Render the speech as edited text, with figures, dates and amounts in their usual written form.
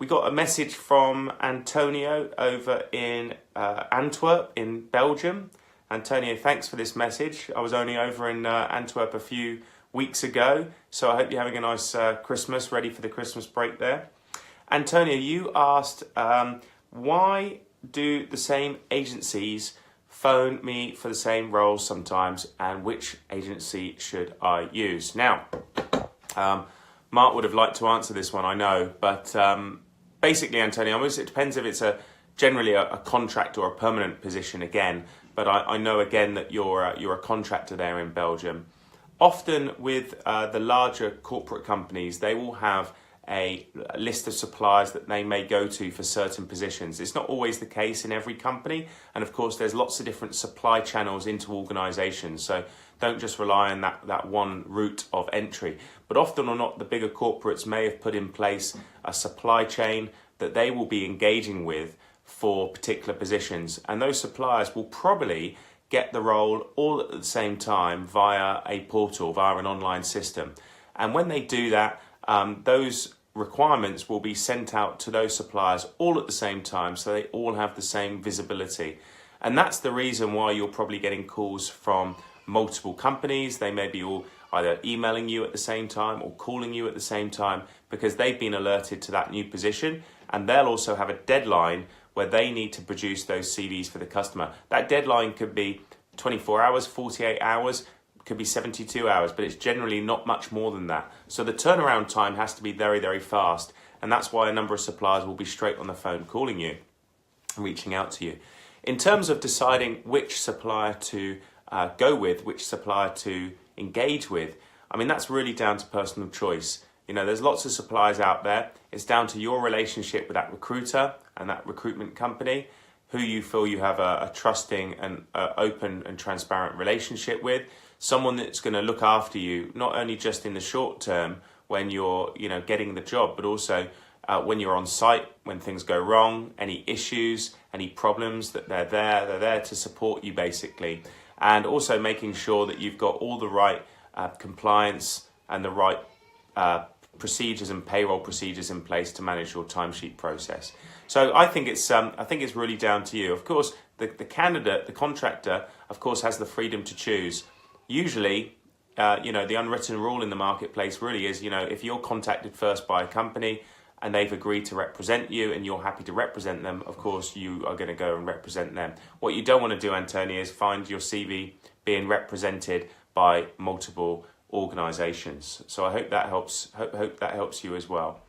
we got a message from Antonio over in Antwerp in Belgium. Antonio, thanks for this message. I was only over in Antwerp a few weeks ago, so I hope you're having a nice Christmas, ready for the Christmas break there. Antonio, you asked, why do the same agencies phone me for the same roles sometimes, and which agency should I use? Now, Mark would have liked to answer this one, I know, but basically, Antonio, it depends if it's generally a contract or a permanent position again, but I know again that you're a contractor there in Belgium. Often with the larger corporate companies, they will have a list of suppliers that they may go to for certain positions. It's not always the case in every company, and of course there's lots of different supply channels into organizations, so don't just rely on that one route of entry. But often or not, the bigger corporates may have put in place a supply chain that they will be engaging with for particular positions, and those suppliers will probably get the role all at the same time via a portal, via an online system. And when they do that, those requirements will be sent out to those suppliers all at the same time, so they all have the same visibility. And that's the reason why you're probably getting calls from multiple companies. They may be all either emailing you at the same time or calling you at the same time, because they've been alerted to that new position, and they'll also have a deadline where they need to produce those CVs for the customer. That deadline could be 24 hours, 48 hours, could be 72 hours, but it's generally not much more than that. So the turnaround time has to be very, very fast, and that's why a number of suppliers will be straight on the phone calling you and reaching out to you. In terms of deciding which supplier to go with, which supplier to engage with, I mean, that's really down to personal choice. You know, there's lots of suppliers out there. It's down to your relationship with that recruiter and that recruitment company, who you feel you have a trusting and open and transparent relationship with. Someone that's going to look after you, not only just in the short term when you're, getting the job, but also when you're on site, when things go wrong, any issues, any problems, that they're there to support you basically. And also making sure that you've got all the right compliance and the right procedures and payroll procedures in place to manage your timesheet process. So I think it's really down to you. Of course, the candidate, the contractor, of course, has the freedom to choose. Usually, the unwritten rule in the marketplace really is, if you're contacted first by a company and they've agreed to represent you and you're happy to represent them, of course, you are going to go and represent them. What you don't want to do, Antonio, is find your CV being represented by multiple organizations. So I hope that helps. Hope that helps you as well.